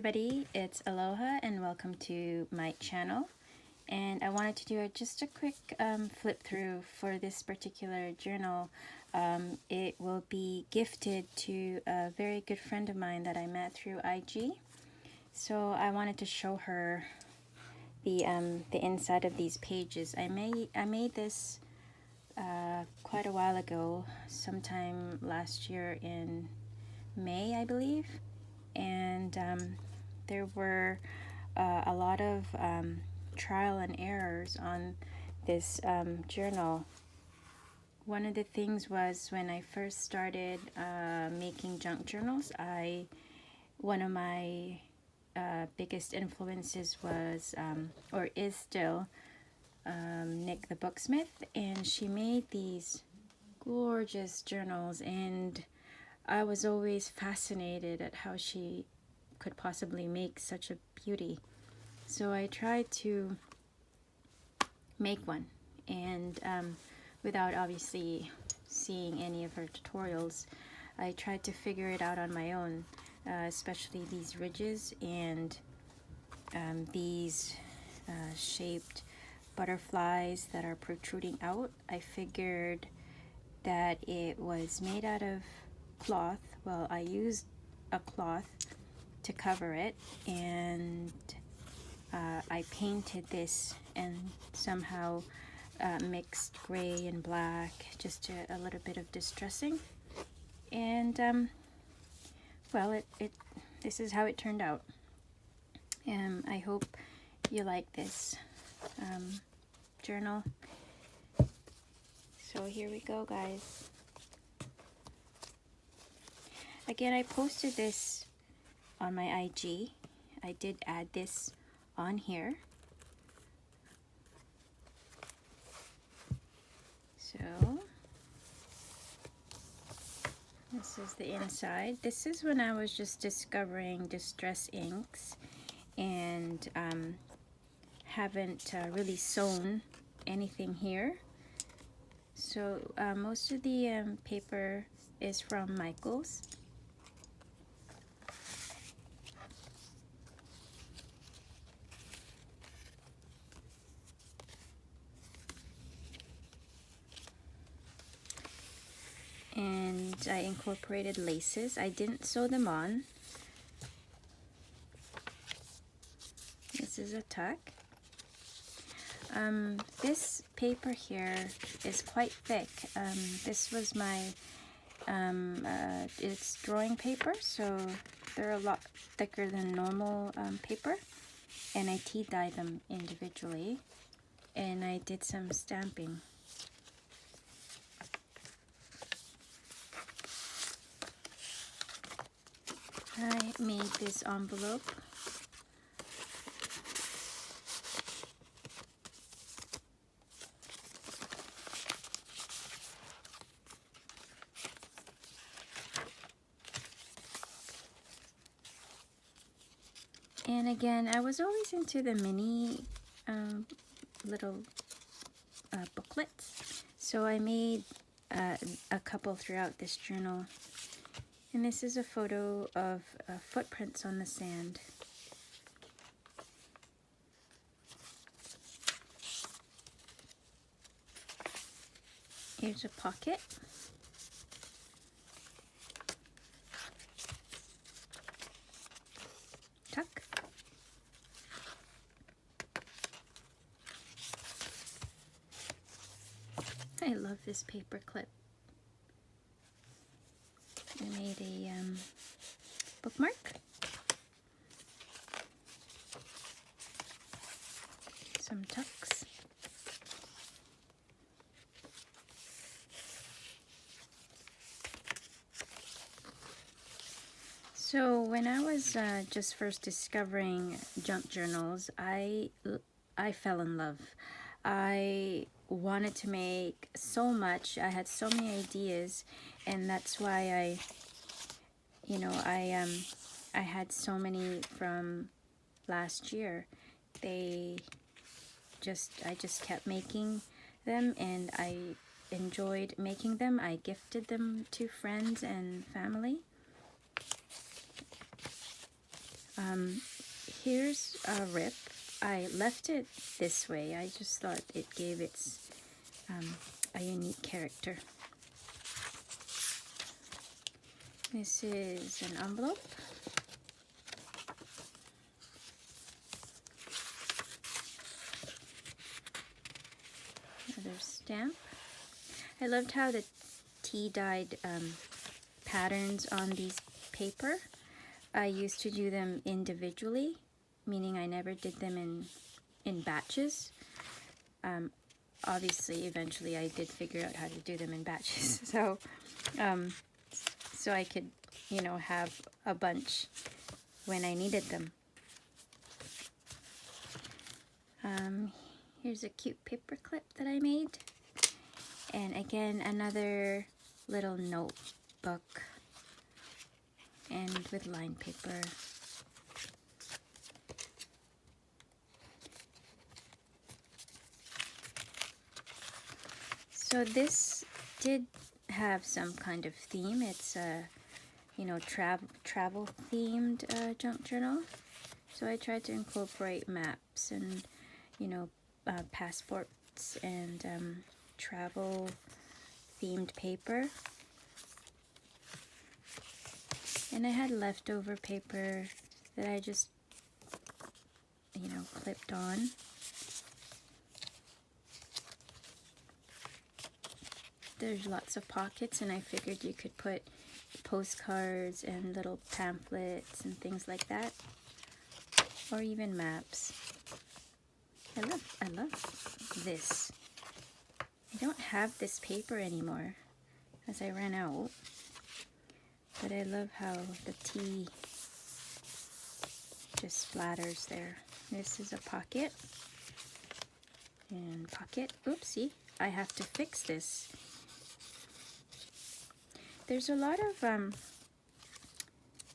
everybody, it's Aloha and welcome to my channel. And I wanted to do just a quick flip through for this particular journal. It will be gifted to a very good friend of mine that I met through IG. So I wanted to show her the inside of these pages. I made this quite a while ago, sometime last year in May, I believe. And there were a lot of trial and errors on this journal. One of the things was when I first started making junk journals, one of my biggest influences was, or is still, Nick the Booksmith, and she made these gorgeous journals, and I was always fascinated at how she could possibly make such a beauty. So I tried to make one, and without obviously seeing any of her tutorials, I tried to figure it out on my own, especially these ridges and these shaped butterflies that are protruding out. I figured that it was made out of cloth. Well, I used a cloth to cover it, and I painted this and somehow mixed gray and black, just a little bit of distressing, and well, this is how it turned out. I hope you like this journal. So here we go, guys. Again, I posted this on my IG. I did add this on here. So this is the inside. This is when I was just discovering distress inks and haven't really sewn anything here. So most of the paper is from Michael's. And I incorporated laces. I didn't sew them on. This is a tuck. This paper here is quite thick. This was my, it's drawing paper, so they're a lot thicker than normal paper. And I tea dyed them individually. And I did some stamping. I made this envelope. And again, I was always into the mini little booklets, so I made a couple throughout this journal. And this is a photo of footprints on the sand. Here's a pocket. Tuck. I love this paper clip. I made a bookmark. Some tucks. So when I was just first discovering junk journals, I fell in love. I wanted to make so much. I had so many ideas, and that's why I had so many from last year. I just kept making them, and I enjoyed making them. I gifted them to friends and family. Here's a Riff. I left it this way. I just thought it gave its a unique character. This is an envelope. Another stamp. I loved how the tea-dyed patterns on these paper. I used to do them individually, meaning I never did them in batches. Obviously, eventually I did figure out how to do them in batches. So I could, you know, have a bunch when I needed them. Here's a cute paper clip that I made. And again, another little notebook. And with lined paper. So this did have some kind of theme. It's a, you know, travel themed junk journal. So I tried to incorporate maps and, you know, passports and travel themed paper. And I had leftover paper that I just, you know, clipped on. There's lots of pockets, and I figured you could put postcards and little pamphlets and things like that, or even maps. I love this. I don't have this paper anymore as I ran out, but I love how the tea just splatters there. This is a pocket, and pocket, oopsie, I have to fix this. There's a lot of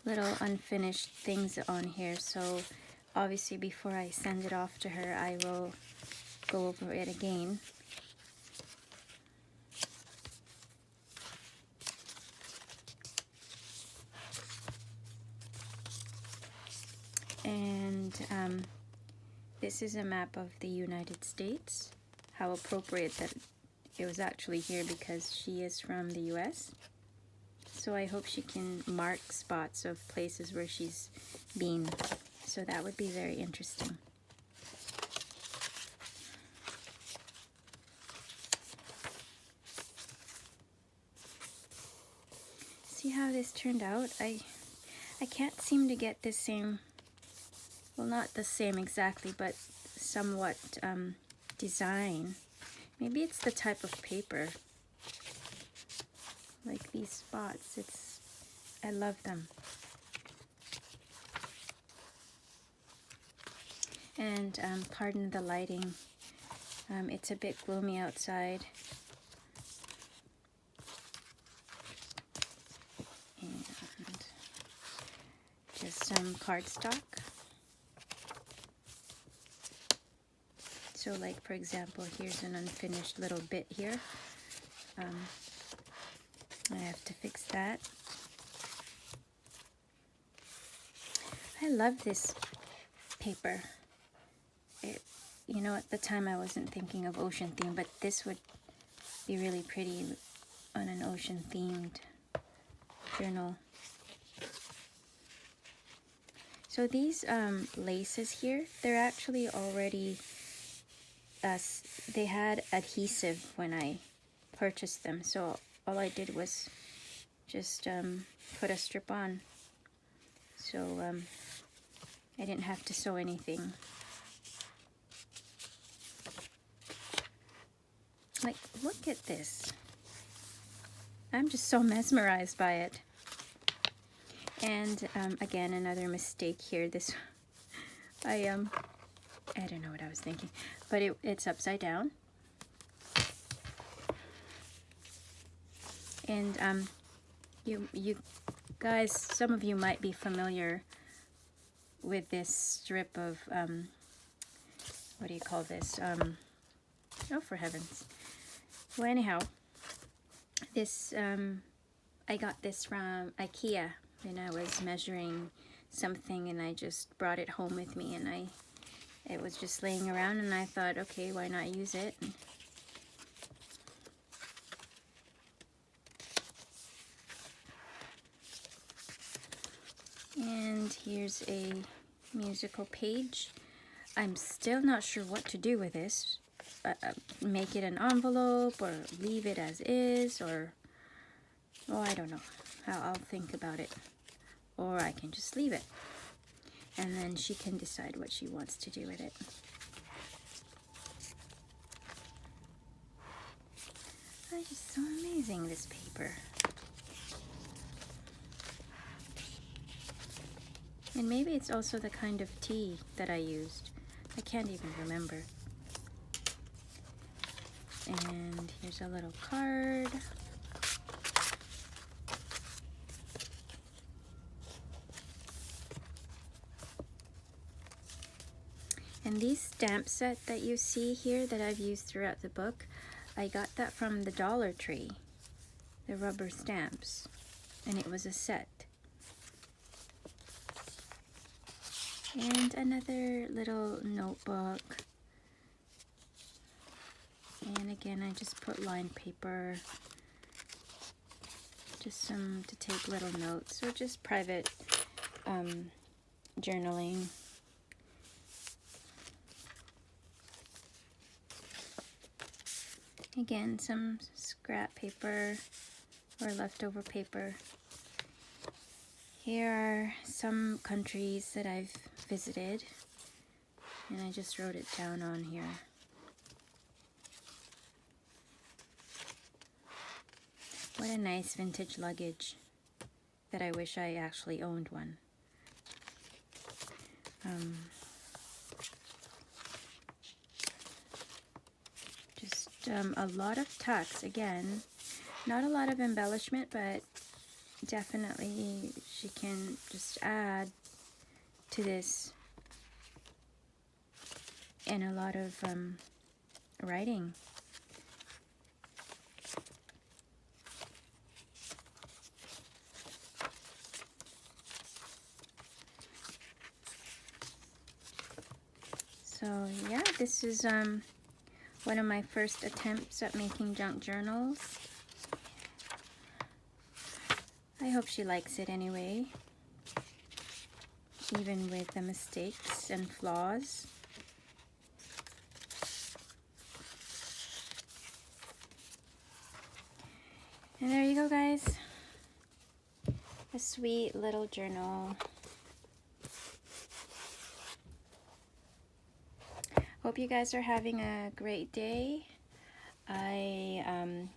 little unfinished things on here, so obviously before I send it off to her, I will go over it again. And this is a map of the United States. How appropriate that it was actually here because she is from the US. So I hope she can mark spots of places where she's been. So that would be very interesting. See how this turned out? I can't seem to get the same, well, not the same exactly, but somewhat design. Maybe it's the type of paper. Like these spots, I love them. And pardon the lighting, it's a bit gloomy outside. And just some cardstock. So like, for example, here's an unfinished little bit here. I have to fix that. I love this paper. You know, at the time I wasn't thinking of ocean theme, but this would be really pretty on an ocean themed journal. So these laces here, they're actually already, they had adhesive when I purchased them. So all I did was just put a strip on. So I didn't have to sew anything. Like, look at this. I'm just so mesmerized by it. And again, another mistake here. This, I don't know what I was thinking, but it's upside down. And you guys, some of you might be familiar with this strip of what do you call this? Oh, for heavens. Well, anyhow, this I got this from IKEA when I was measuring something and I just brought it home with me, and it was just laying around and I thought, okay, why not use it? And here's a musical page. I'm still not sure what to do with this. Make it an envelope or leave it as is, or, oh, I don't know. I'll think about it. Or I can just leave it. And then she can decide what she wants to do with it. It's just so amazing, this paper. And maybe it's also the kind of tea that I used. I can't even remember. And here's a little card. And these stamp set that you see here that I've used throughout the book, I got that from the Dollar Tree, the rubber stamps, and it was a set. And another little notebook. And again, I just put lined paper, just some to take little notes, or just private journaling. Again, some scrap paper or leftover paper. Here are some countries that I've visited, and I just wrote it down on here. What a nice vintage luggage that I wish I actually owned one. A lot of tucks. Again, not a lot of embellishment, but definitely she can just add to this, and a lot of writing. So yeah, this is one of my first attempts at making junk journals. I hope she likes it anyway, even with the mistakes and flaws. And there you go, guys. A sweet little journal. Hope you guys are having a great day.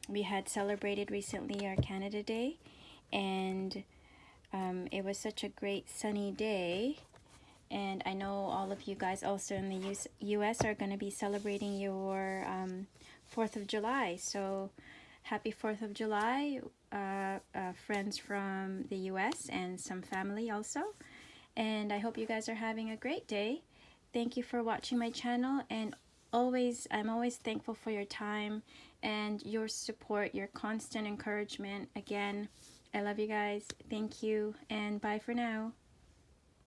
We had celebrated recently our Canada Day, and it was such a great sunny day. And I know all of you guys also in the US are going to be celebrating your 4th of July. So happy 4th of July, friends from the US and some family also. And I hope you guys are having a great day. Thank you for watching my channel, and I'm always thankful for your time and your support, your constant encouragement. Again, I love you guys. Thank you, and bye for now.